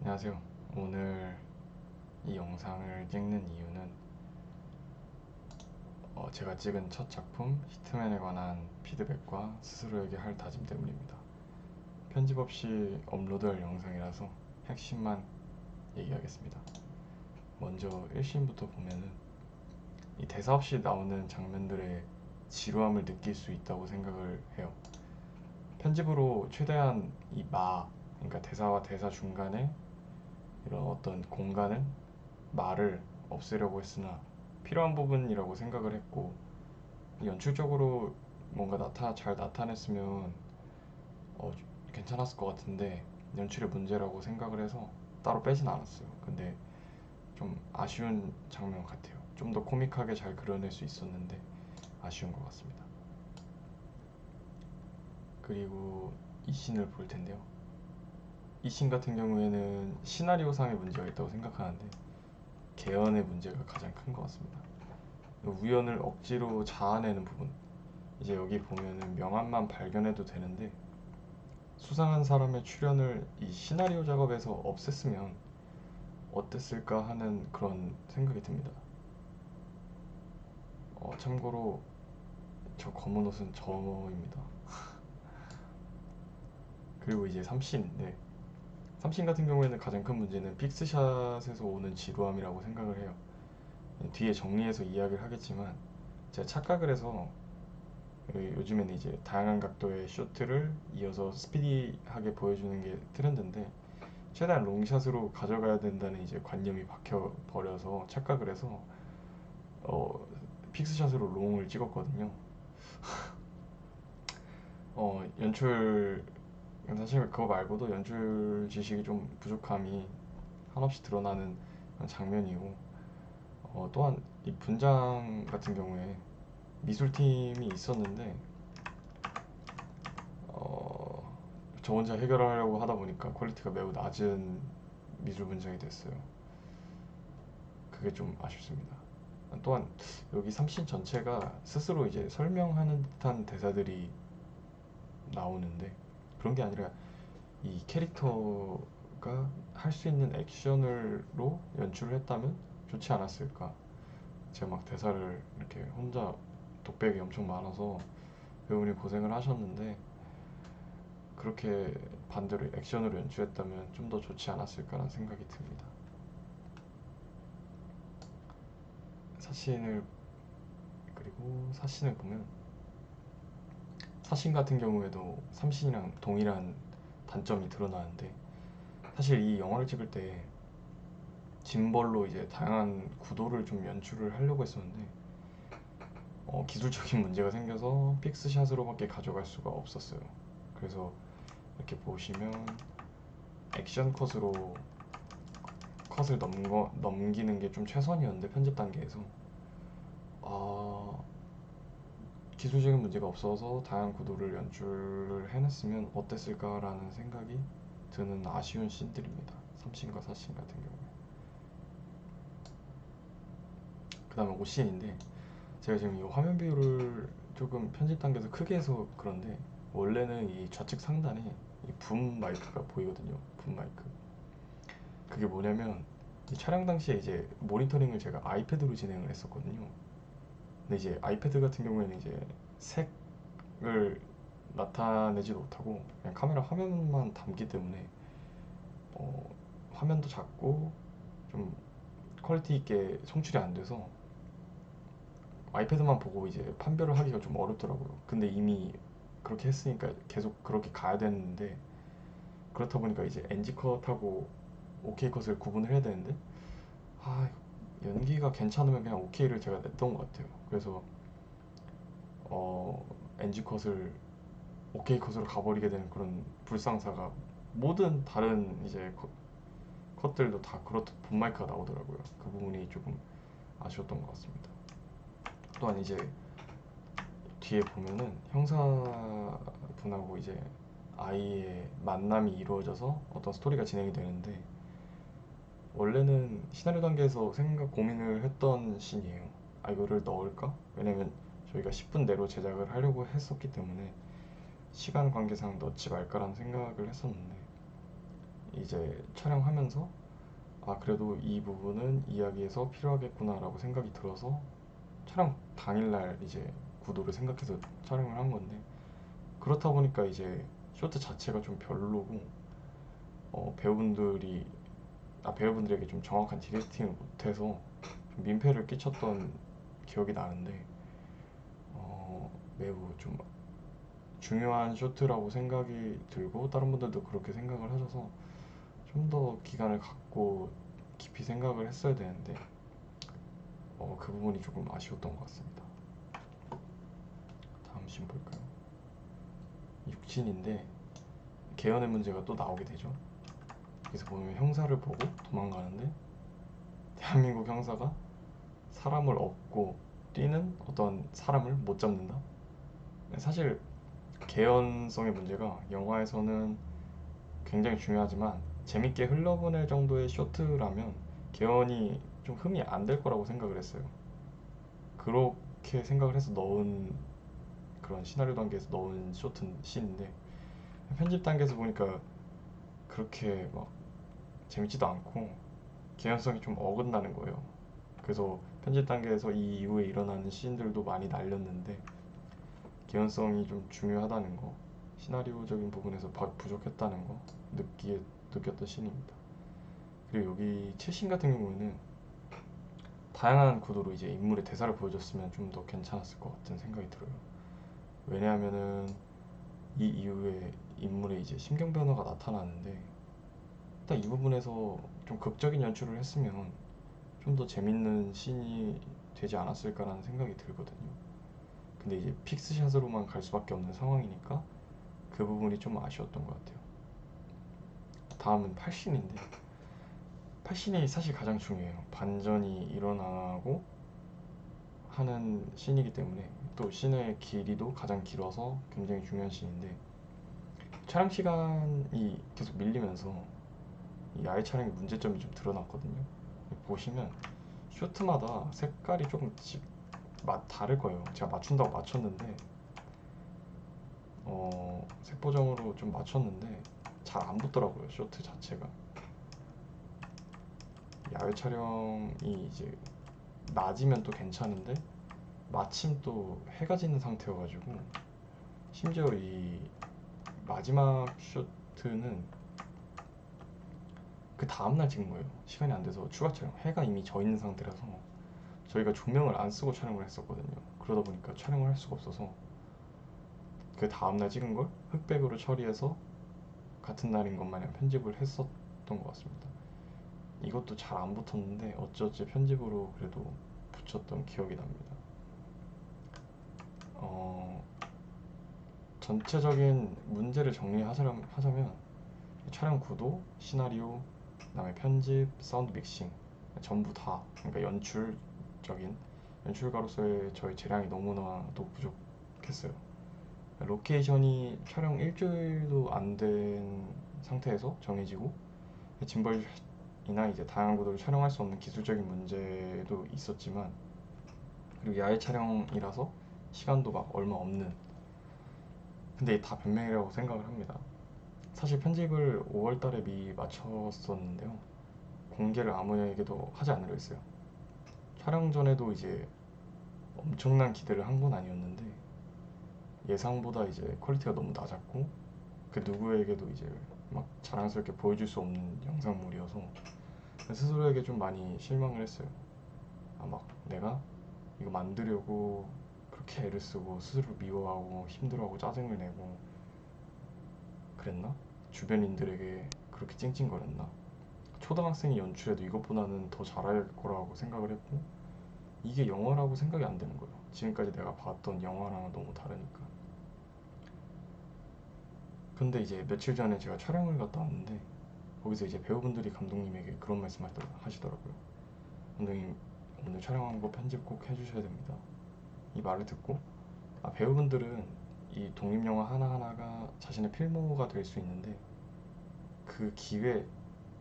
안녕하세요. 오늘 이 영상을 찍는 이유는 제가 찍은 첫 작품 히트맨에 관한 피드백과 스스로에게 할 다짐 때문입니다. 편집 없이 업로드할 영상이라서 핵심만 얘기하겠습니다. 먼저 1씬부터 보면은 이 대사 없이 나오는 장면들의 지루함을 느낄 수 있다고 생각을 해요. 편집으로 최대한 그러니까 대사와 대사 중간에 이런 어떤 공간을 말을 없애려고 했으나 필요한 부분이라고 생각을 했고, 연출적으로 뭔가 잘 나타냈으면 어, 괜찮았을 것 같은데 연출의 문제라고 생각을 해서 따로 빼진 않았어요. 근데 좀 아쉬운 장면 같아요. 좀 더 코믹하게 잘 그려낼 수 있었는데 아쉬운 것 같습니다. 그리고 이 씬을 볼 텐데요. 이 씬 같은 경우에는 시나리오상의 문제가 있다고 생각하는데 개연의 문제가 가장 큰 것 같습니다. 우연을 억지로 자아내는 부분, 이제 여기 보면은 명암만 발견해도 되는데 수상한 사람의 출연을 이 시나리오 작업에서 없앴으면 어땠을까 하는 그런 생각이 듭니다. 참고로 저 검은 옷은 저입니다. 그리고 이제 삼신인데, 삼신 같은 경우에는 가장 큰 문제는 픽스샷에서 오는 지루함이라고 생각을 해요. 뒤에 정리해서 이야기를 하겠지만 제가 착각을 해서, 요즘에는 이제 다양한 각도의 쇼트를 이어서 스피디하게 보여주는 게 트렌드인데 최대한 롱샷으로 가져가야 된다는 이제 관념이 박혀 버려서 착각을 해서 어, 픽스샷으로 롱을 찍었거든요. 연출, 사실 그거 말고도 연출 지식이 좀 부족함이 한없이 드러나는 장면이고, 또한 이 분장 같은 경우에 미술팀이 있었는데 어, 저 혼자 해결하려고 하다 보니까 퀄리티가 매우 낮은 미술 분장이 됐어요. 그게 좀 아쉽습니다. 또한 여기 삼신 전체가 스스로 이제 설명하는 듯한 대사들이 나오는데 그런 게 아니라 이 캐릭터가 할 수 있는 액션으로 연출을 했다면 좋지 않았을까. 제가 막 대사를 이렇게 혼자 독백이 엄청 많아서 배우분이 고생을 하셨는데 그렇게 반대로 액션으로 연출했다면 좀 더 좋지 않았을까라는 생각이 듭니다. 사신을 그리고 사신을 보면 사신 같은 경우에도 삼신이랑 동일한 단점이 드러나는데, 사실 이 영화를 찍을 때 짐벌로 이제 다양한 구도를 좀 연출을 하려고 했었는데 기술적인 문제가 생겨서 픽스샷으로밖에 가져갈 수가 없었어요. 그래서 이렇게 보시면 액션 컷으로 컷을 넘기는 게 좀 최선이었는데 편집 단계에서 아, 기술적인 문제가 없어서 다양한 구도를 연출을 해냈으면 어땠을까라는 생각이 드는 아쉬운 씬들입니다. 3씬과 4씬 같은 경우에. 그 다음에 5씬인데 제가 지금 이 화면 비율을 조금 편집 단계에서 크게 해서 그런데 원래는 이 좌측 상단에 이 붐 마이크가 보이거든요. 붐 마이크. 그게 뭐냐면 이 촬영 당시에 이제 모니터링을 제가 아이패드로 진행을 했었거든요. 근데 이제 아이패드 같은 경우에는 이제 색을 나타내지 못하고 그냥 카메라 화면만 담기 때문에 어, 화면도 작고 좀 퀄리티 있게 송출이 안 돼서 아이패드만 보고 이제 판별을 하기가 좀 어렵더라고요. 근데 이미 그렇게 했으니까 계속 그렇게 가야 되는데 그렇다 보니까 이제 NG 컷하고 OK 컷을 구분을 해야 되는데 아, 연기가 괜찮으면 그냥 OK를 제가 냈던 것 같아요. 그래서 NG 컷을 OK 컷으로 가버리게 되는 그런 불상사가 모든 다른 이제 컷들도 다 그렇듯 붐마이크가 나오더라고요. 그 부분이 조금 아쉬웠던 것 같습니다. 또한 이제 뒤에 보면은 형사분하고 이제 아이의 만남이 이루어져서 어떤 스토리가 진행이 되는데 원래는 시나리오 단계에서 생각 고민을 했던 씬이에요. 아, 이거를 넣을까? 왜냐면 저희가 10분 내로 제작을 하려고 했었기 때문에 시간 관계상 넣지 말까라는 생각을 했었는데 이제 촬영하면서 아 그래도 이 부분은 이야기에서 필요하겠구나라고 생각이 들어서 촬영 당일날 이제 구도를 생각해서 촬영을 한 건데, 그렇다 보니까 이제 쇼트 자체가 좀 별로고 배우분들이 배우분들에게 좀 정확한 디렉팅을 못해서 좀 민폐를 끼쳤던 기억이 나는데, 매우 좀 중요한 쇼트라고 생각이 들고 다른 분들도 그렇게 생각을 하셔서 좀 더 기간을 갖고 깊이 생각을 했어야 되는데 그 부분이 조금 아쉬웠던 것 같습니다. 다음 씬 볼까요? 육신인데 개연의 문제가 또 나오게 되죠. 그래서 보면 형사를 보고 도망가는데 대한민국 형사가 사람을 업고 뛰는 어떤 사람을 못 잡는다? 사실 개연성의 문제가 영화에서는 굉장히 중요하지만 재밌게 흘러보낼 정도의 쇼트라면 개연이 좀 흠이 안 될 거라고 생각을 했어요. 그렇게 생각을 해서 넣은 그런 시나리오 단계에서 넣은 쇼트 씬인데 편집 단계에서 보니까 그렇게 막 재밌지도 않고 개연성이 좀 어긋나는 거예요. 그래서 편집 단계에서 이 이후에 일어나는 씬들도 많이 날렸는데 개연성이 좀 중요하다는 거, 시나리오적인 부분에서 부족했다는 거 느꼈던 씬입니다. 그리고 여기 최신 같은 경우에는 다양한 구도로 이제 인물의 대사를 보여줬으면 좀 더 괜찮았을 것 같은 생각이 들어요. 왜냐하면은 이 이후에 인물의 이제 심경 변화가 나타나는데 딱 이 부분에서 좀 극적인 연출을 했으면 좀 더 재밌는 씬이 되지 않았을까라는 생각이 들거든요. 근데 이제 픽스샷으로만 갈 수밖에 없는 상황이니까 그 부분이 좀 아쉬웠던 것 같아요. 다음은 팔신인데 팔신이 사실 가장 중요해요. 반전이 일어나고 하는 씬이기 때문에 또 씬의 길이도 가장 길어서 굉장히 중요한 씬인데 촬영 시간이 계속 밀리면서 이 야외 촬영의 문제점이 좀 드러났거든요. 보시면 쇼트마다 색깔이 조금씩 다를 거예요. 제가 맞춘다고 맞췄는데 색보정으로 좀 맞췄는데 잘 안 붙더라고요. 쇼트 자체가. 야외 촬영이 이제 낮이면 또 괜찮은데 마침 또 해가 지는 상태여가지고 심지어 이 마지막 쇼트는 그 다음날 찍은 거예요. 시간이 안 돼서 추가 촬영. 해가 이미 져 있는 상태라서 저희가 조명을 안 쓰고 촬영을 했었거든요. 그러다 보니까 촬영을 할 수가 없어서 그 다음날 찍은 걸 흑백으로 처리해서 같은 날인 것 마냥 편집을 했었던 것 같습니다. 이것도 잘 안 붙었는데 어찌어찌 편집으로 그래도 붙였던 기억이 납니다. 전체적인 문제를 정리하자면 촬영 구도, 시나리오, 그다음에 편집, 사운드 믹싱 전부 다, 그러니까 연출가로서의 저의 재량이 너무나도 부족했어요. 로케이션이 촬영 일주일도 안 된 상태에서 정해지고 짐벌이나 이제 다양한 구도를 촬영할 수 없는 기술적인 문제도 있었지만, 그리고 야외 촬영이라서 시간도 막 얼마 없는, 근데 다 변명이라고 생각을 합니다. 사실 편집을 5월 달에 미리 마쳤었는데요. 공개를 아무에게도 하지 않으려 했어요. 촬영 전에도 이제 엄청난 기대를 한 건 아니었는데 예상보다 이제 퀄리티가 너무 낮았고 그 누구에게도 이제 막 자랑스럽게 보여줄 수 없는 영상물이어서 스스로에게 좀 많이 실망을 했어요. 막 내가 이거 만들려고 그렇게 애를 쓰고 스스로 미워하고 힘들어하고 짜증을 내고 그랬나? 주변인들에게 그렇게 찡찡거렸나? 초등학생이 연출해도 이것보다는 더 잘할 거라고 생각을 했고 이게 영화라고 생각이 안 되는 거예요. 지금까지 내가 봤던 영화랑은 너무 다르니까. 근데 이제 며칠 전에 제가 촬영을 갔다 왔는데 거기서 이제 배우분들이 감독님에게 그런 말씀 하시더라고요. 감독님, 오늘 촬영한 거 편집 꼭 해주셔야 됩니다. 이 말을 듣고 배우분들은 이 독립영화 하나하나가 자신의 필모가 될 수 있는데 그 기회,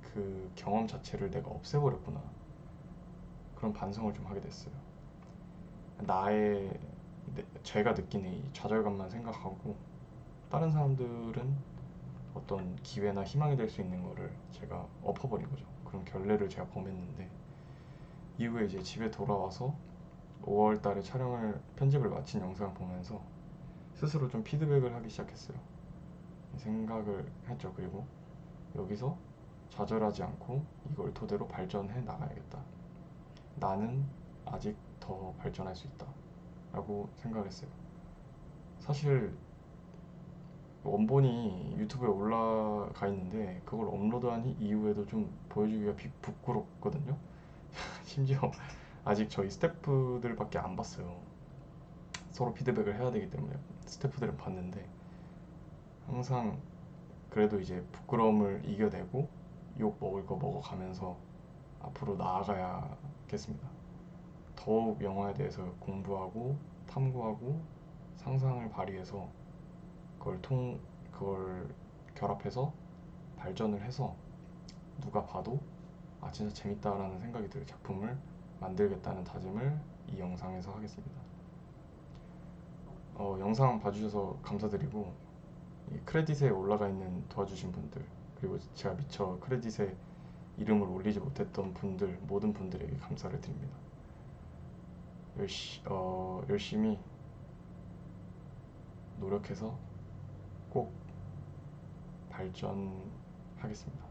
그 경험 자체를 내가 없애버렸구나, 그런 반성을 좀 하게 됐어요. 제가 느끼는 이 좌절감만 생각하고 다른 사람들은 어떤 기회나 희망이 될 수 있는 거를 제가 엎어버린 거죠. 그런 결례를 제가 범했는데, 이후에 이제 집에 돌아와서 5월 달에 편집을 마친 영상을 보면서 스스로 좀 피드백을 하기 시작했어요. 생각을 했죠. 그리고 여기서 좌절하지 않고 이걸 토대로 발전해 나가야겠다. 나는 아직 더 발전할 수 있다. 라고 생각을 했어요. 사실 원본이 유튜브에 올라가 있는데 그걸 업로드한 이후에도 좀 보여주기가 부끄럽거든요. 심지어 아직 저희 스태프들밖에 안 봤어요. 서로 피드백을 해야 되기 때문에 스태프들은 봤는데, 항상 그래도 이제 부끄러움을 이겨내고 욕 먹을 거 먹어가면서 앞으로 나아가야겠습니다. 더욱 영화에 대해서 공부하고 탐구하고 상상을 발휘해서 그걸 결합해서 발전을 해서 누가 봐도 아 진짜 재밌다라는 생각이 들 작품을 만들겠다는 다짐을 이 영상에서 하겠습니다. 영상 봐주셔서 감사드리고, 이 크레딧에 올라가 있는 도와주신 분들, 그리고 제가 미처 크레딧에 이름을 올리지 못했던 분들, 모든 분들에게 감사를 드립니다. 열심히 노력해서 꼭 발전하겠습니다.